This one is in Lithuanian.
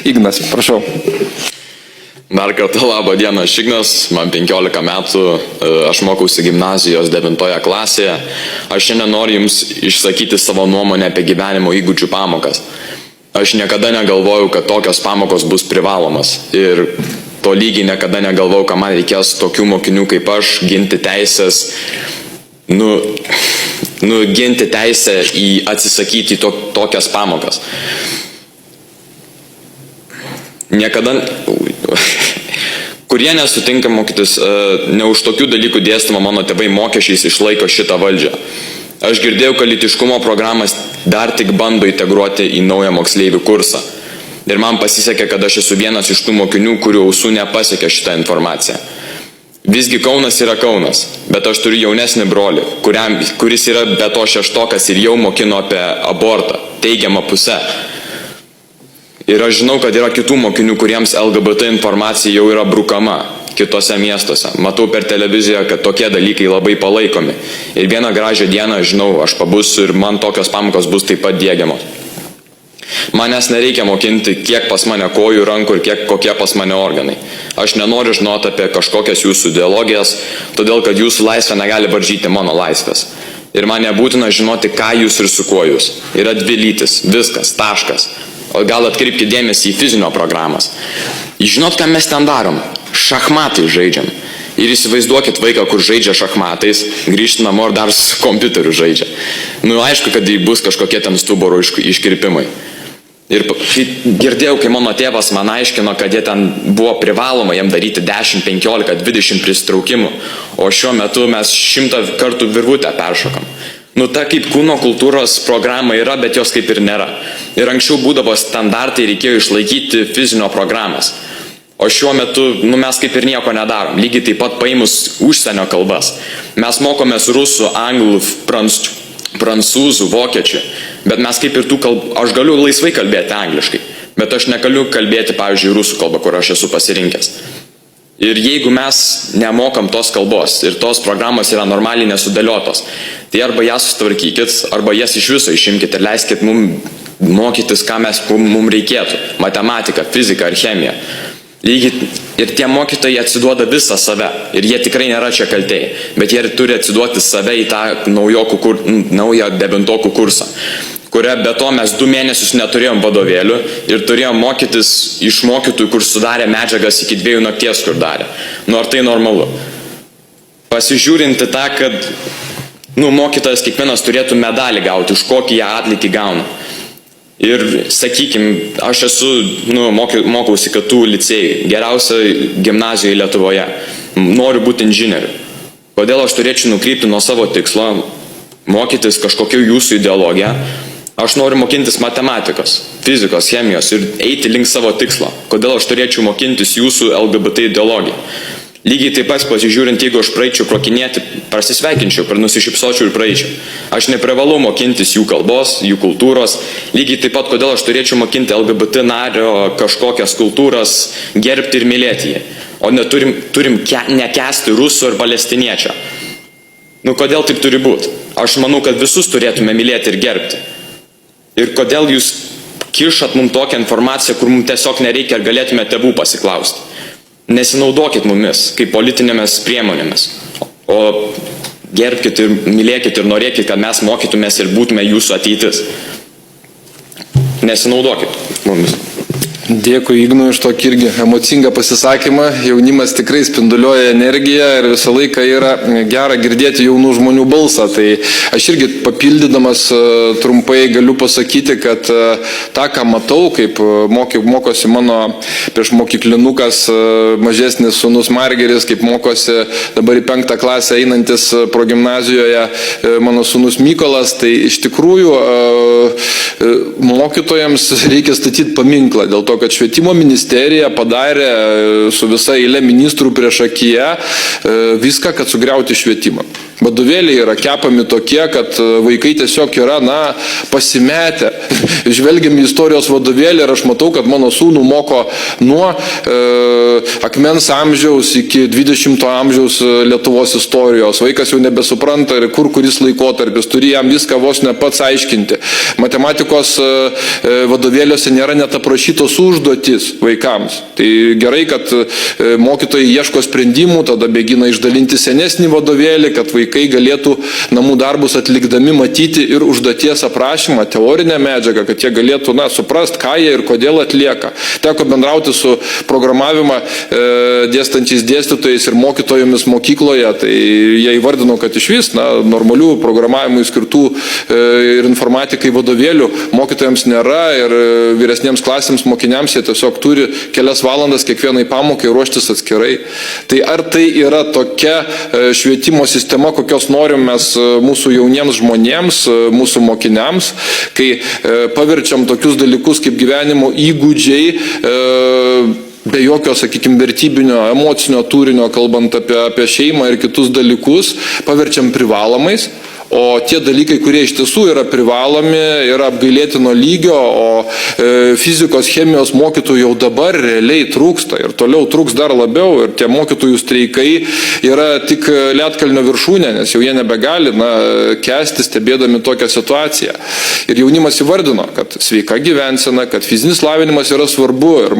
Ignas, prašau. Dar kartą labą dieną, aš Ignas, man 15 metų, aš mokausi gimnazijos 9 klasėje. Aš šiandien noriu Jums išsakyti savo nuomonę apie gyvenimo įgūdžių pamokas. Aš niekada negalvojau, kad tokios pamokos bus privalomas ir to lygiai niekada negalvojau, kad man reikės tokių mokinių kaip aš ginti teisės, ginti teisę atsisakyti tokias pamokas. Niekada, kurie nesutinka mokytis, ne už tokių dalykų dėstymą mano tėvai mokesčiais išlaiko šitą valdžią. Aš girdėjau, kad lytiškumo programas dar tik bando integruoti į naują moksleivių kursą. Ir man pasisekė, kad aš esu vienas iš tų mokinių, kurių ausų nepasiekė šitą informaciją. Visgi Kaunas yra Kaunas, bet aš turiu jaunesnį brolį, kuris yra be to šeštokas ir jau mokino apie abortą, teigiamą pusę. Ir aš žinau, kad yra kitų mokinių, kuriems LGBT informacija jau yra brukama kitose miestuose. Matau per televiziją, kad tokie dalykai labai palaikomi. Ir vieną gražią dieną, žinau, aš pabusiu ir man tokios pamokos bus taip pat diegiamos. Manęs nereikia mokinti, kiek pas mane kojų, rankų ir kokie pas mane organai. Aš nenoriu žinoti apie kažkokias jūsų ideologijas, todėl kad jūsų laisvė negali varžyti mano laisvės. Ir man nebūtina žinoti, ką jūs ir su kuo jūs. Yra dvi lytis, viskas, taškas. O gal atkreipkite dėmesį į fizinio programas. Žinot, ką mes ten darom? Šachmatai žaidžiam. Ir įsivaizduokit vaiką, kur žaidžia šachmatais, grįžti namo ir dar su kompiuteriu žaidžia. Aišku, kad bus kažkokie ten stuburo iškirpimai. Ir girdėjau, kai mano tėvas man aiškino, kad jie ten buvo privaloma jam daryti 10, 15, 20 pristraukimų, o šiuo metu mes 100 kartų virvutę peršokam. Ta kaip kūno kultūros programa yra, bet jos kaip ir nėra. Ir anksčiau būdavo standartai, reikėjo išlaikyti fizinio programas. O šiuo metu mes kaip ir nieko nedarom. Lygiai taip pat paimus užsienio kalbas. Mes mokomės rusų, anglų, prancūzų, vokiečių. Bet mes kaip ir tų kalbų, aš galiu laisvai kalbėti angliškai, bet aš negaliu kalbėti, pavyzdžiui, rusų kalbą, kur aš esu pasirinkęs. Ir jeigu mes nemokam tos kalbos ir tos programos yra normaliai nesudėliotos, tai arba jas sutvarkykit, arba jas iš viso išimkit ir leiskit mums mokytis, ką mums reikėtų. Matematika, fizika ar chemija. Ir tie mokytojai atsiduoda visą save. Ir jie tikrai nėra čia kaltėjai. Bet jie turi atsiduoti save į tą naują 9 kursą, kuria be to mes 2 mėnesius neturėjom vadovėlių ir turėjom mokytis iš mokytojų, kur sudarė medžiagas iki 2 nakties, kur darė. Ar tai normalu? Pasižiūrinti tą, kad mokytojas kiekvienas turėtų medalį gauti, už kokį ją atlygį gauna. Ir sakykim, aš mokausi KTU licėjui, geriausia gimnazijoje Lietuvoje. Noriu būti inžinieriu. Kodėl aš turėčiau nukrypti nuo savo tikslo, mokytis kažkokią jūsų ideologiją? Aš noriu mokintis matematikos, fizikos, chemijos ir eiti link savo tikslo. Kodėl aš turėčiau mokintis jūsų LGBT ideologiją? Lygiai taip pat pasižiūrint, jeigu aš praeičiau prokinėti, prasisveikinčiau, nusišypsočiau ir praeičiau. Aš neprivalau mokintis jų kalbos, jų kultūros. Lygiai taip pat, kodėl aš turėčiau mokinti LGBT nario kažkokias kultūras, gerbti ir mylėti jį. O turim nekęsti rusų ir palestiniečio. Kodėl taip turi būti? Aš manau, kad visus turėtume mylėti ir gerbti. Ir kodėl jūs kišat mums tokią informaciją, kur mums tiesiog nereikia ir galėtume tėvų pasiklausti. Nesinaudokit mumis kaip politinėmis priemonėmis, o gerbkit ir mylėkit ir norėkit, kad mes mokytumės ir būtume jūsų ateitis. Nesinaudokit mumis. Dėkui Ignui iš tokį irgi emocingą pasisakymą. Jaunimas tikrai spinduliuoja energiją ir visą laiką yra gera girdėti jaunų žmonių balsą. Tai aš irgi papildydamas trumpai galiu pasakyti, kad tą, ką matau, kaip mokosi mano priešmokyklinukas mažesnis sūnus Margeris, kaip mokosi dabar į 5 klasę einantis progimnazijoje mano sūnus Mykolas, tai iš tikrųjų mokytojams reikia statyti paminklą dėl to, kad švietimo ministerija padarė su visa eilė ministrų priešakyje viską, kad sugriauti švietimą. Vadovėliai yra kepami tokie, kad vaikai tiesiog yra, pasimetę. Žvelgiam į istorijos vadovėlį ir aš matau, kad mano sūnų moko nuo akmens amžiaus iki 20 amžiaus Lietuvos istorijos. Vaikas jau nebesupranta, kuris laikotarpis, turi jam viską vos ne pats aiškinti. Matematikos vadovėliuose nėra net aprašytos užduotis vaikams. Tai gerai, kad mokytojai ieško sprendimų, tada mėgina išdalinti senesnį vadovėlį, kad vaikai galėtų namų darbus atlikdami matyti ir užduoties aprašymą, teorinę medžiagą, kad jie galėtų suprast, ką jie ir kodėl atlieka. Teko bendrauti su programavimą dėstančiais dėstytojais ir mokytojomis mokykloje, tai jie įvardino, kad iš vis normalių programavimui skirtų ir informatikai vadovėlių mokytojams nėra ir vyresniems klasėms mokiniams jie tiesiog turi kelias valandas kiekvienai pamokai ruoštis atskirai. Tai ar tai yra tokia švietimo sistema, kokios norim mes mūsų jauniems žmonėms, mūsų mokiniams, kai paverčiam tokius dalykus kaip gyvenimo įgūdžiai, be jokio, sakykime, vertybinio, emocinio turinio, kalbant apie šeimą ir kitus dalykus, paverčiam privalomais. O tie dalykai, kurie iš tiesų yra privalomi, yra apgailėtino lygio, o fizikos, chemijos mokytojų jau dabar realiai trūksta ir toliau trūks dar labiau ir tie mokytojų streikai yra tik ledkalnio viršūnė, nes jau jie nebegali kęsti stebėdami tokią situaciją. Ir jaunimas įvardino, kad sveika gyvensena, kad fizinis lavinimas yra svarbu ir